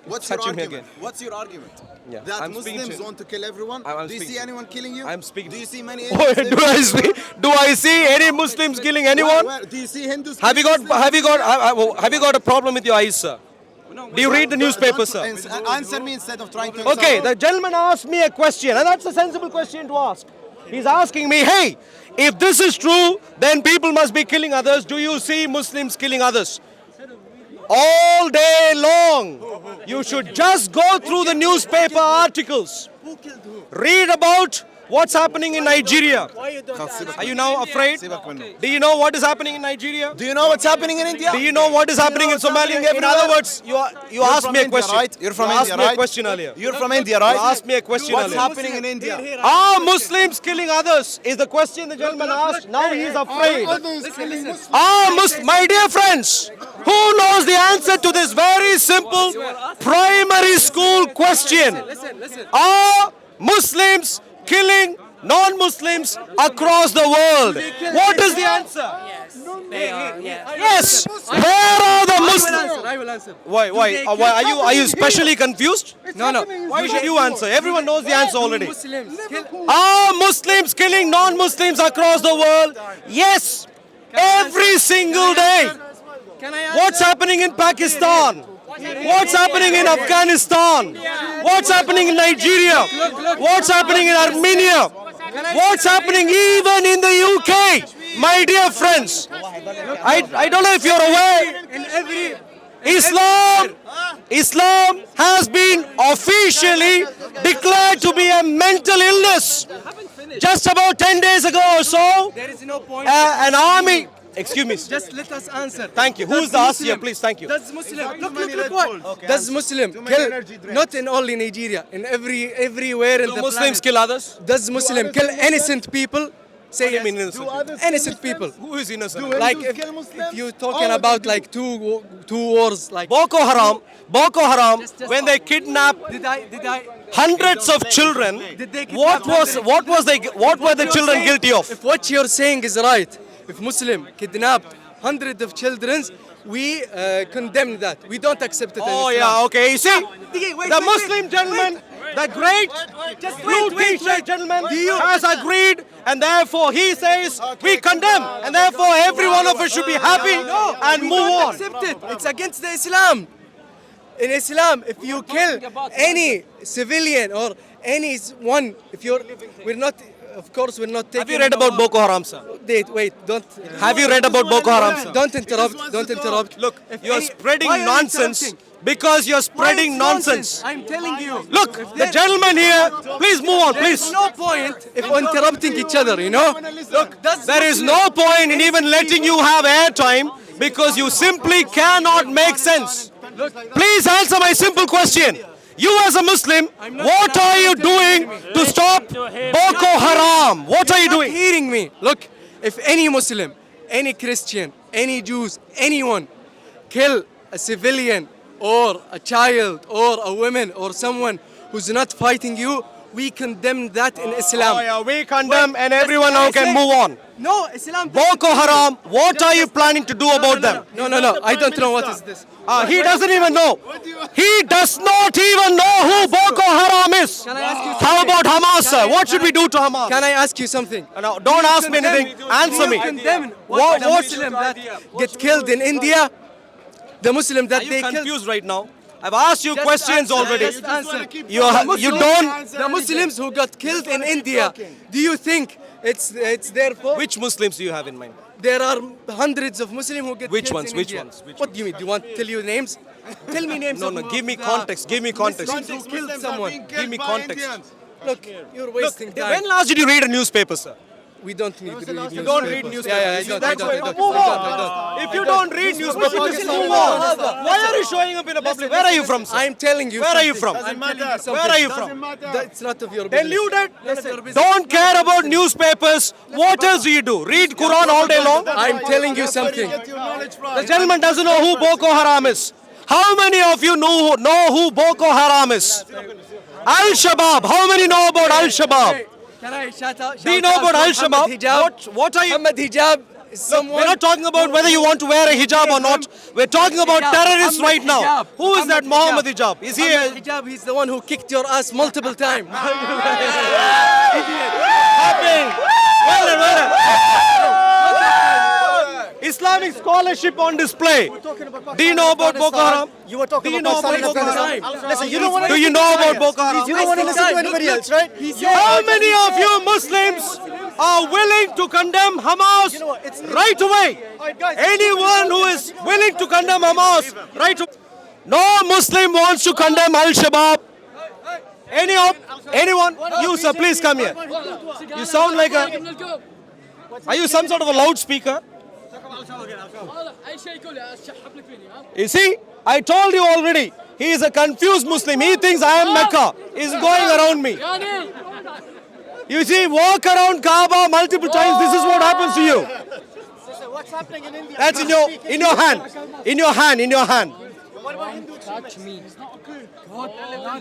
What's your touching me argument? again. What's your argument? Yeah, That I'm speaking Muslims to- want to kill everyone? I'm Do you speaking see to- anyone killing you? I'm speaking Do to- you see many Oh, Indians do I living- see? Do I see any Muslims killing anyone? Do you see Hindus Have you killing got? Muslims? Have you got a problem with your eyes, sir? Do you read the newspaper, sir? Answer me instead of trying to Okay, insult. the gentleman asked me a question, and that's a sensible question to ask. He's asking me, hey, if this is true, then people must be killing others. Do you see Muslims killing others? All day long, you should just go through the newspaper articles. Read about what's happening in Nigeria. Are you now afraid? Do you know what is happening in Nigeria? Do you know what's happening in India? Do you know what is happening in Somalia? In other words, you asked from me a India, question. right? You're from You India, asked me a right? question earlier. You're from India, right? You asked me a question What's earlier. happening in India? Are Muslims killing others? Is the question the gentleman asked. Now he is afraid. My dear friends, who knows the answer to this very simple primary school question? Are Muslims killing non-Muslims across the world? What is the answer? Yes. Where are the Muslims? I will answer. Why? Are you specially confused? No. Why should you answer? Everyone knows the answer already. Muslims kill. Are Muslims killing non-Muslims across the world? Yes. Every single day. Can I answer? What's happening in Pakistan? What's happening in Afghanistan? What's happening in Nigeria? What's happening in Armenia? What's happening even in the UK? My dear friends, I don't know if you're aware, In every Islam has been officially declared to be a mental illness. Just about 10 days ago or so, there is no point. an army, excuse me, Just let us answer. thank you. Who's the Does us here, Muslim- please? Thank you. Does Muslim look what? Does Muslim kill not in only Nigeria, in everywhere in Do the Muslims planet. kill others? Does Muslim kill innocent people? Say What do you mean yes. innocent? Innocent people. Who is innocent? Like if you're talking about like two wars, like Boko Haram, Just when they kidnap did I hundreds of children, Did they what kidnap were the children guilty of? If what you're saying is right, if Muslim kidnapped hundreds of children, we condemn that. We don't accept it. Oh in Islam. yeah, okay. You see, Wait, the wait, Muslim gentleman, the great blue t-shirt gentleman has agreed, and therefore he says we condemn, and therefore every one of us should be happy and We move don't on. accept it. It's against the Islam. In Islam, if you kill any civilian or anyone, we're not, of course, we're not taking. Have you read about Boko Haram, sir? Wait, don't. Have you read about Boko Haram, sir? Don't interrupt. Don't interrupt. Look, If you're any- spreading why are you nonsense interrupting? because you're Why spreading it's nonsense. I'm telling you. Look, If the there- gentleman here, please move on, There is please. no point if interrupting each other, you know? Look, There is no point in even letting you have airtime because you simply cannot make sense. Please answer my simple question. You as a Muslim, what are you doing to stop Boko Haram? What are you not doing? hearing me. Look, if any Muslim, any Christian, any Jews, anyone kill a civilian or a child or a woman or someone who's not fighting you, we condemn that in Islam. Oh yeah, we condemn and everyone I now can say- move on. No, Islam. Boko Haram, what are you planning to do about them? No, I don't know what is this. He doesn't even know. He does not even know who Boko Haram is. Can I ask you How something? about Hamas, sir? Can I- What should we do to Hamas? Can I ask you something? No, don't ask me anything. Answer me. Do you condemn What- the what- Muslim that get killed in India? The Muslim that Are they you killed. confused right now? I've asked you questions already. Just answer. You don't. The Muslims who got killed in India, do you think it's their fault? Which Muslims do you have in mind? There are hundreds of Muslims who get Which killed ones? in Which India. ones? Which What do you mean? Do you want to tell you names? Tell me names. No, of no. Give me the context. Give me context. Muslims who killed someone. Give me context. Look, you're Look, wasting time. when last did you read a newspaper, sir? We don't need to read newspapers. You don't read newspapers. Yeah, I You see, don't. that's why- I don't. Move on. If you don't read newspapers, move on. Why are you showing up in a public? Where are you from, sir? I'm telling you. Where are you something. from? I'm telling you something. Where are you from? That's not of your business. Deluded. None of your business. Don't care about newspapers. What else do you do? Read Quran all day long? I'm telling you something. The gentleman doesn't know who Boko Haram is. How many of you know who Boko Haram is? Al-Shabaab. How many know about Al-Shabaab? Can I shout out? Do you know about Al-Shabaab? What are you? Muhammad Hijab Look, we're not talking about whether you want to wear a hijab or not. We're talking about terrorists right now. Who is that Muhammad Hijab? Is he a Hijab, he's the one who kicked your ass multiple times. Islamic scholarship on display? Do you know about Boko Haram? You were talking Do you about know about Pakistan Boko and Haram? Listen, you don't want Do you know about Boko Haram? You don't want to listen to anybody else, right? How many of you Muslims are willing to condemn Hamas right away? Anyone who is willing to condemn Hamas right away? No Muslim wants to condemn Al-Shabaab. Anyone? You sir, please come here. You sound like a... Are you some sort of a loudspeaker? You see, I told you already. He is a confused Muslim. He thinks I am Mecca. He's going around me. You see, walk around Kaaba multiple times. This is what happens to you. What's happening in India? That's in your hand. In your hand. In your hand.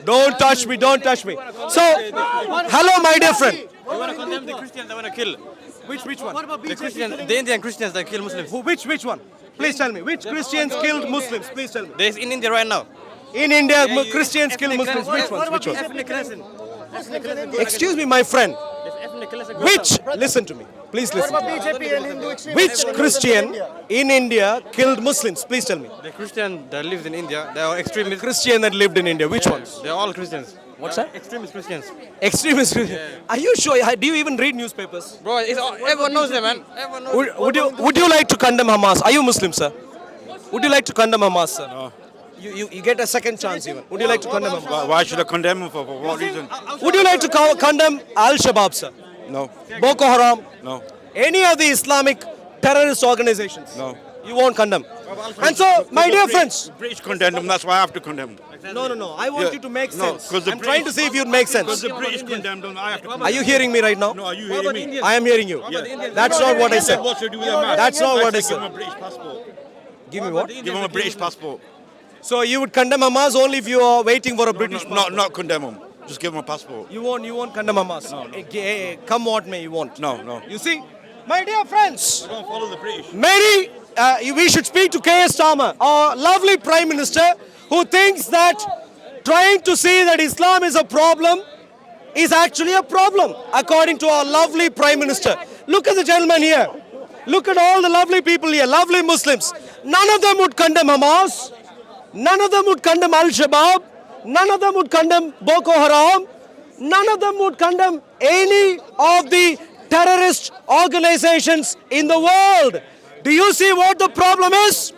Don't touch me. Don't touch me. So, hello, my dear friend. You want to condemn the Christians that want to kill? Which one? The Christians, the Indian Christians that kill Muslims. Which one? Please tell me. Which Christians killed Muslims? Please tell me. There's in India right now. In India, Christians kill Muslims. Which one? Which one? Ethnic cleansing. Excuse me, my friend. There's ethnic cleansing. Which? Listen to me. Please listen. BJP and Hindu extremists? Which Christian in India killed Muslims? Please tell me. The Christian that lives in India, they are extremists. Christian that lived in India. Which ones? They're all Christians. What's that? Extremist Christians. Extremists. Are you sure? Do you even read newspapers? Bro, everyone knows them, man. Everyone knows Would you like to condemn Hamas? Are you Muslim, sir? Would you like to condemn Hamas, sir? No. You get a second chance even. Would you like to condemn Hamas? Why should I condemn him for what reason? Would you like to condemn Al-Shabaab, sir? No, Boko Haram? no, Any of the Islamic terrorist organizations? no. You won't condemn. And so, my dear friends, British condemned him, that's why I have to condemn him. no. I want Yeah. you to make No, sense. 'cause the I'm trying to see if you'd make Because sense. the British condemned him, I have to condemn Are you hearing me right now? No, are you hearing me? I am hearing you. That's not what I said. What should I do with that man? That's not what I Give him a said. British passport. Give me what? Give him a British passport. So you would condemn Hamas only if you are waiting for a British passport? Not condemn him. Just give him a passport. You won't condemn Hamas? No. Come what may, you won't? No. You see, my dear friends, Don't follow the British. we should speak to K.S. Starmer, our lovely Prime Minister, who thinks that trying to say that Islam is a problem is actually a problem, according to our lovely Prime Minister. Look at the gentleman here. Look at all the lovely people here, lovely Muslims. None of them would condemn Hamas. None of them would condemn Al-Shabaab. None of them would condemn Boko Haram. None of them would condemn any of the terrorist organizations in the world. Do you see what the problem is?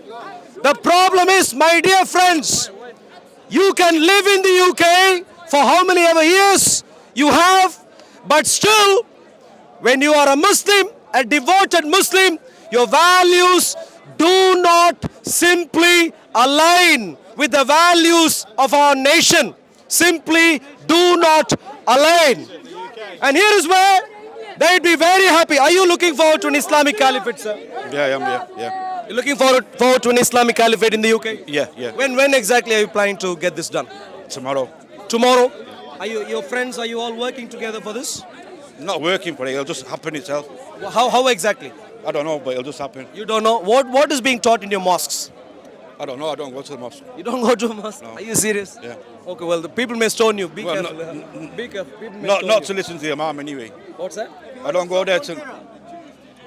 The problem is, my dear friends, you can live in the UK for how many ever years you have, but still, when you are a Muslim, a devoted Muslim, your values do not simply align with the values of our nation. Simply do not align. And here is where they'd be very happy. Are you looking forward to an Islamic caliphate, sir? Yeah, I am, yeah. You're looking forward to an Islamic caliphate in the UK? Yeah. When exactly are you planning to get this done? Tomorrow. Tomorrow? Are your friends, are you all working together for this? Not working for it, it'll just happen itself. How exactly? I don't know, but it'll just happen. You don't know? What is being taught in your mosques? I don't know, I don't go to the mosque. You don't go to a mosque? Are you serious? Yeah. Okay, well, the people may stone you. Be Well, careful. Be careful. People may Not stone not you. to listen to your mom anyway. What's that? I don't go there to...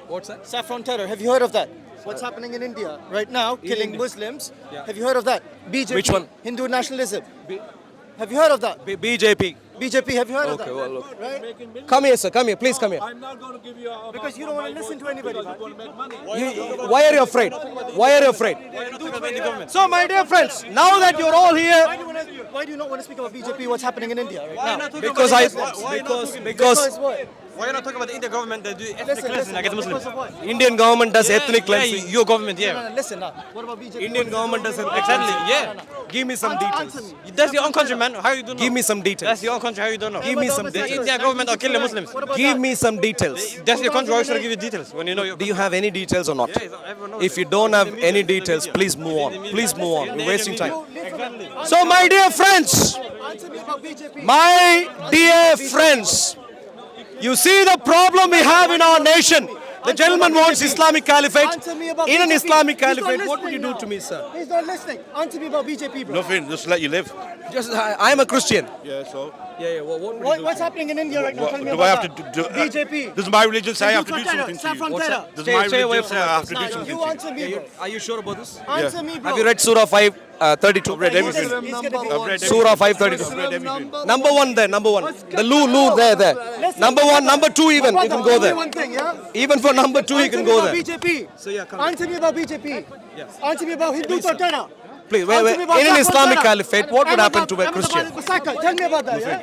What's that? Saffron terror. Have you heard of that? What's happening in India right now, killing India. Muslims? Yeah. Have you heard of that? BJP. Which one? Hindu nationalism. Have you heard of that? BJP. BJP. Have you heard of Okay, that? well, look. Right? Come here, sir. Come here. Please come here. Because you don't want to listen to anybody. man. Why are you afraid? Why are you afraid? So, my dear friends, now that you're all here, Why do you not want to speak about BJP? What's happening in India right now? because Why are you not talking about the Indian government that do ethnic Listen, cleansing against Muslims? because of what? Indian government does ethnic cleansing. Your government, No, yeah. no, listen now. What about BJP? Indian government does ethnic Exactly, cleansing. yeah. Give me some Answer details. me. That's your own country, man. How you don't know? Give me some details. That's your own country. How you don't know? Give me some The details. Indian government are killing Muslims. What about Give that? me some details. That's your country. Why should I give you details when you know your Do you have any details or not? everyone knows If you don't have any details, please move on. Please move on. We're wasting time. So, my dear friends, Answer me about BJP. my dear friends, you see the problem we have in our nation. The gentleman wants Islamic Caliphate. Answer me about In an BJP. Islamic He's not Caliphate, what would you listening do to now. me, sir? He's not listening. Answer me about BJP, bro. Nothing, just let you live. Just, I am a Christian. Yeah, so. Yeah. What would What's happening in India right now? What, Tell me do about I have that. to do? BJP. Does my religion say I have to do Hindutva terror, something to you? saffron What's terror. that? Does Stay- my stay away religion from say I it. have to do Nah, something you to you? answer me, bro. Are you sure about this? Answer me, bro. Have you read Surah 5:32? I've read He's everything. gonna be- I've read Surah everything. 5:32. I've read everything. Number one there, number one. The Lu there. Listen, Number one, number two even. You Brother, can go only there. one thing, yeah? Even for number two, you Answer can me go about there. BJP. So yeah, come Answer me about BJP. Answer me about Hindutva terror. Please, wait. Answer me about In an saffron Islamic terror. Caliphate, what would happen to a Ahmedabad Christian? massacre. Tell me about that, yeah?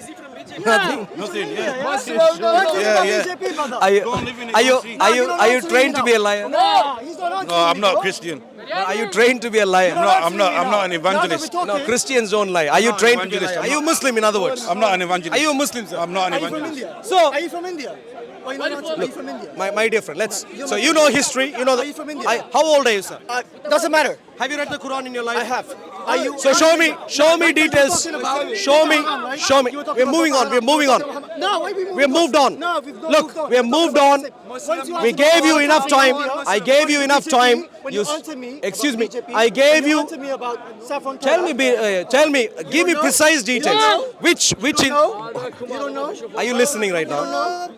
Nothing. Nothing, yeah. Answer me about yeah. BJP, brother. Are you Don't live in it, are you you'll see. are you You're not are you answering trained me to be a liar? No, he's not answering No, I'm me, not bro. Christian. Are you trained to be a liar? I'm not an evangelist. No, Christians don't lie. Are you not trained to be a evangelist. liar? Are you Muslim in other words? I'm not an evangelist. Are you a Muslim, sir? I'm not an Are you from evangelist. India? So- Are you from India? Or you not answer? Are you from India? My dear friend, let's. So you know history. You know Are you from India? How old are you, sir? Doesn't matter. Have you read the Quran in your life? I have. Are you? So show me details. Show me. We're moving on. No, why we moving We have moved on. No, we've not Look, moved on. we have moved on. Once you We answer gave me you about enough time. BJP, I gave you enough time. When you answer me, Excuse about me. BJP, I gave when you. Answer me about saffron Tell me, give me know? precise details. know? Which You don't know? are you listening right now? No.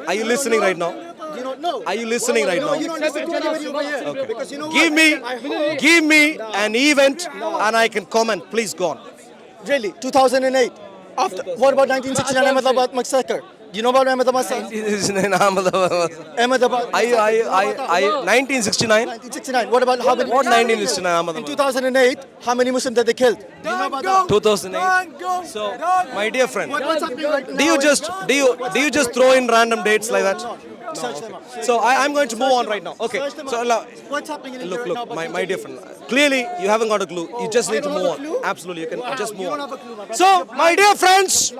Are you listening right now? You don't know. Are you listening right No, now? you don't listen to anybody over here. Because you know what? Give me an event and I can comment. Please go on. Really, 2008. After, what about 1969 Ahmedabad massacre? You know about Ahmedabad massacre? Ahmedabad. 1969? 1969. What about how many? What 1969 In Ahmedabad? 2008, how many Muslims did they killed? Do you know about that? 2008. So, my dear friend, What's happening right now? do you just throw in random dates like that? Search them up. So I'm going to move on right now. Okay. Search them So up. What's happening in India look, right now? look, about my BJP? dear friend. Clearly, you haven't got a clue. You just I need to don't move have a on. clue? Absolutely, you can Wow, just move you don't on. have a clue, my brother. So, my dear friends,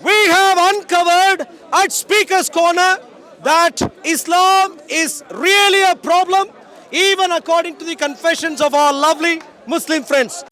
we have uncovered at Speaker's Corner that Islam is really a problem, even according to the confessions of our lovely Muslim friends.